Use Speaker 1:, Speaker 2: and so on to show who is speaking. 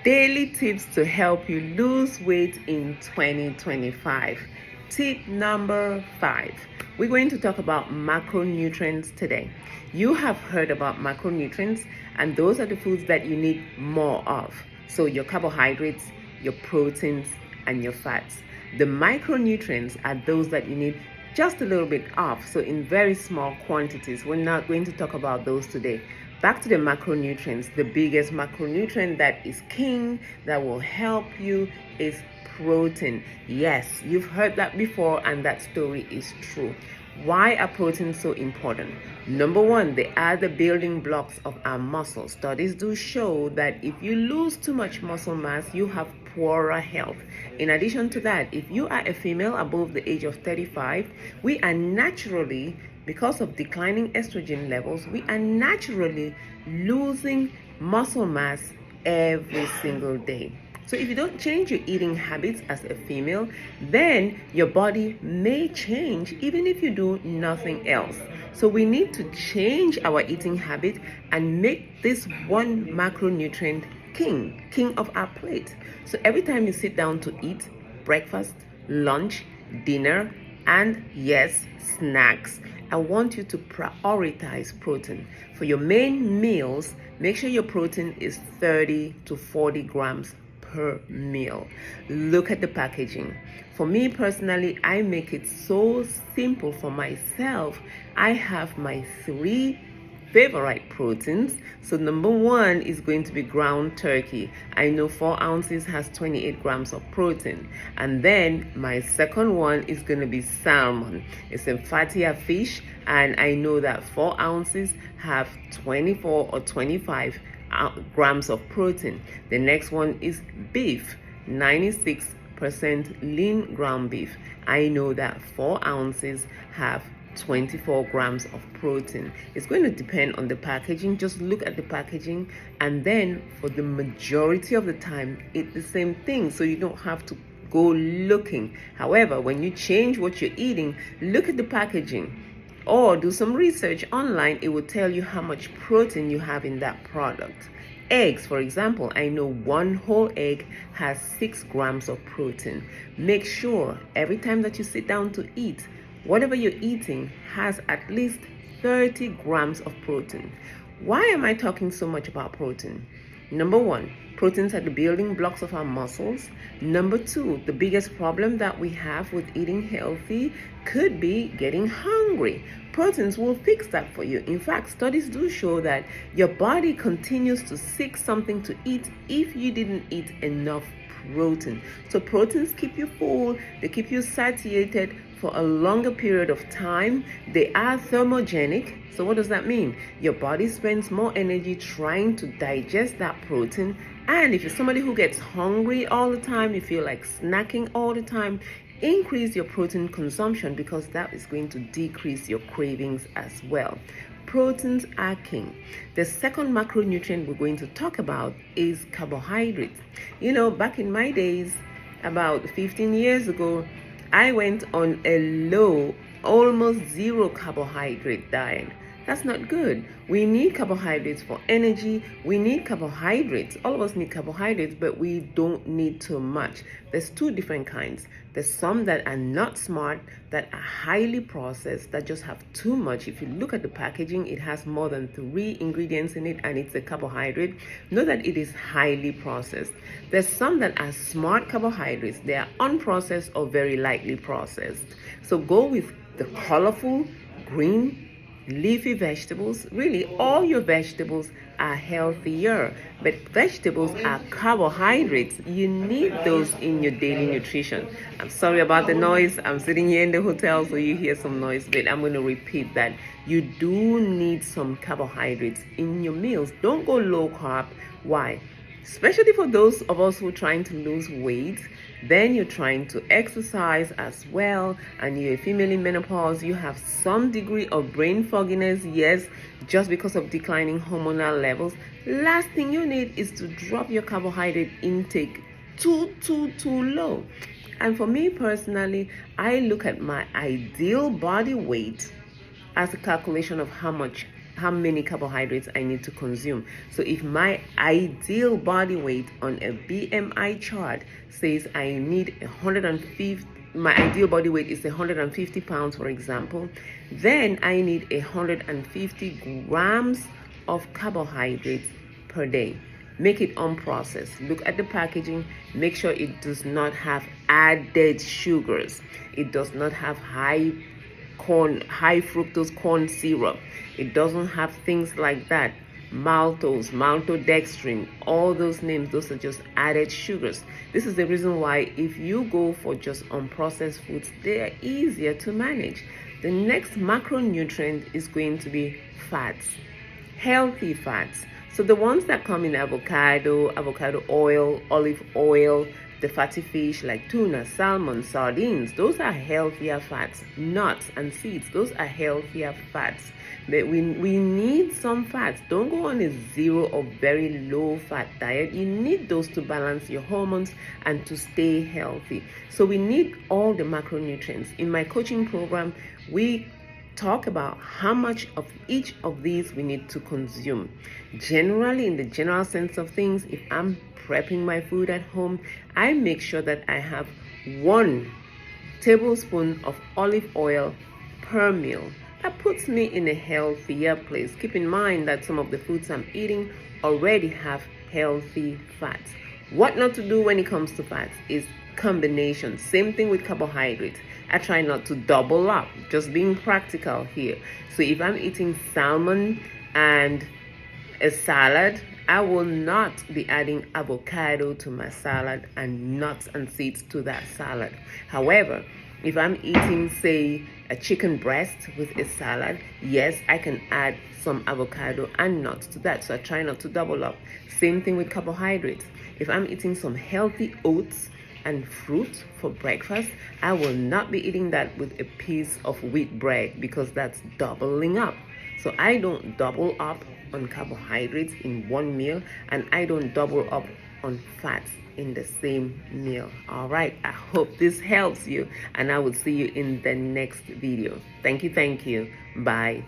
Speaker 1: Daily tips to help you lose weight in 2025. Tip number 5. We're going to talk about macronutrients today. You have heard about macronutrients, and those are the foods that you need more of. So your carbohydrates, your proteins, and your fats. The micronutrients are those that you need just a little bit of, so in very small quantities. We're not going to talk about those today. Back to the macronutrients. The biggest macronutrient that is king, that will help you, is protein. Yes, you've heard that before, and that story is true. Why are proteins so important? Number one, they are the building blocks of our muscles. Studies do show that if you lose too much muscle mass, you have poorer health. In addition to that, if you are a female above the age of 35, we are naturally, because of declining estrogen levels, we are naturally losing muscle mass every single day. So if you don't change your eating habits as a female, then your body may change even if you do nothing else. So we need to change our eating habit and make this one macronutrient king of our plate. So every time you sit down to eat, breakfast, lunch, dinner, and yes, snacks, I want you to prioritize protein. For your main meals, make sure your protein is 30 to 40 grams per meal. Look at the packaging. For me personally, I make it so simple for myself. I have my 3 favorite proteins. So number 1 is going to be ground turkey. I know 4 ounces has 28 grams of protein. And then my second one is going to be salmon. It's a fattier fish, and I know that 4 ounces have 24 or 25 grams of protein. The next one is beef, 96% lean ground beef. I know that 4 ounces have 24 grams of protein. It's going to depend on the packaging. Just look at the packaging, and then for the majority of the time it's the same thing, so you don't have to go looking. However, when you change what you're eating, look at the packaging or do some research online. It will tell you how much protein you have in that product. Eggs, for example, I know 1 whole egg has 6 grams of protein. Make sure every time that you sit down to eat, whatever you're eating has at least 30 grams of protein. Why am I talking so much about protein? Number 1, proteins are the building blocks of our muscles. Number 2, the biggest problem that we have with eating healthy could be getting hungry. Proteins will fix that for you. In fact, studies do show that your body continues to seek something to eat if you didn't eat enough protein. So proteins keep you full, they keep you satiated for a longer period of time. They are thermogenic. So what does that mean? Your body spends more energy trying to digest that protein. And if you're somebody who gets hungry all the time, you feel like snacking all the time, increase your protein consumption, because that is going to decrease your cravings as well. Proteins are king. The second macronutrient we're going to talk about is carbohydrates. You know, back in my days, about 15 years ago, I went on a low, almost zero carbohydrate diet. That's not good. We need carbohydrates for energy. We need carbohydrates. All of us need carbohydrates, but we don't need too much. There's 2 different kinds. There's some that are not smart, that are highly processed, that just have too much. If you look at the packaging, it has more than 3 ingredients in it, and it's a carbohydrate. Know that it is highly processed. There's some that are smart carbohydrates. They are unprocessed or very lightly processed. So go with the colorful, green, leafy vegetables. Really, all your vegetables are healthier, but vegetables are carbohydrates. You need those in your daily nutrition. I'm sorry about the noise. I'm sitting here in the hotel, so you hear some noise, but I'm going to repeat that. You do need some carbohydrates in your meals. Don't go low carb. Why? Especially for those of us who are trying to lose weight, then you're trying to exercise as well, and you're a female in menopause, you have some degree of brain fogginess, yes, just because of declining hormonal levels. Last thing you need is to drop your carbohydrate intake too low. And for me personally, I look at my ideal body weight as a calculation of how much how many carbohydrates I need to consume. So if my ideal body weight on a BMI chart says I need 150, my ideal body weight is 150 pounds, for example, then I need 150 grams of carbohydrates per day. Make it unprocessed. Look at the packaging. Make sure it does not have added sugars. It does not have high fructose corn syrup. It doesn't have things like that. Maltose, maltodextrin, all those names, those are just added sugars. This is the reason why if you go for just unprocessed foods, they are easier to manage. The next macronutrient is going to be fats, healthy fats. So the ones that come in avocado oil, olive oil, the fatty fish like tuna, salmon, sardines, those are healthier fats. Nuts and seeds, those are healthier fats. But we need some fats. Don't go on a zero or very low fat diet. You need those to balance your hormones and to stay healthy. So we need all the macronutrients. In my coaching program, we talk about how much of each of these we need to consume. Generally, in the general sense of things, if I'm prepping my food at home, I make sure that I have 1 tablespoon of olive oil per meal. That puts me in a healthier place. Keep in mind that some of the foods I'm eating already have healthy fats. What not to do when it comes to fats is combination. Same thing with carbohydrates. I try not to double up, just being practical here. So if I'm eating salmon and a salad, I will not be adding avocado to my salad and nuts and seeds to that salad. However, if I'm eating, say, a chicken breast with a salad, yes, I can add some avocado and nuts to that. So I try not to double up. Same thing with carbohydrates. If I'm eating some healthy oats and fruit for breakfast, I will not be eating that with a piece of wheat bread because that's doubling up. So I don't double up on carbohydrates in one meal, and I don't double up on fats in the same meal. All right, I hope this helps you, and I will see you in the next video. Thank you. Bye.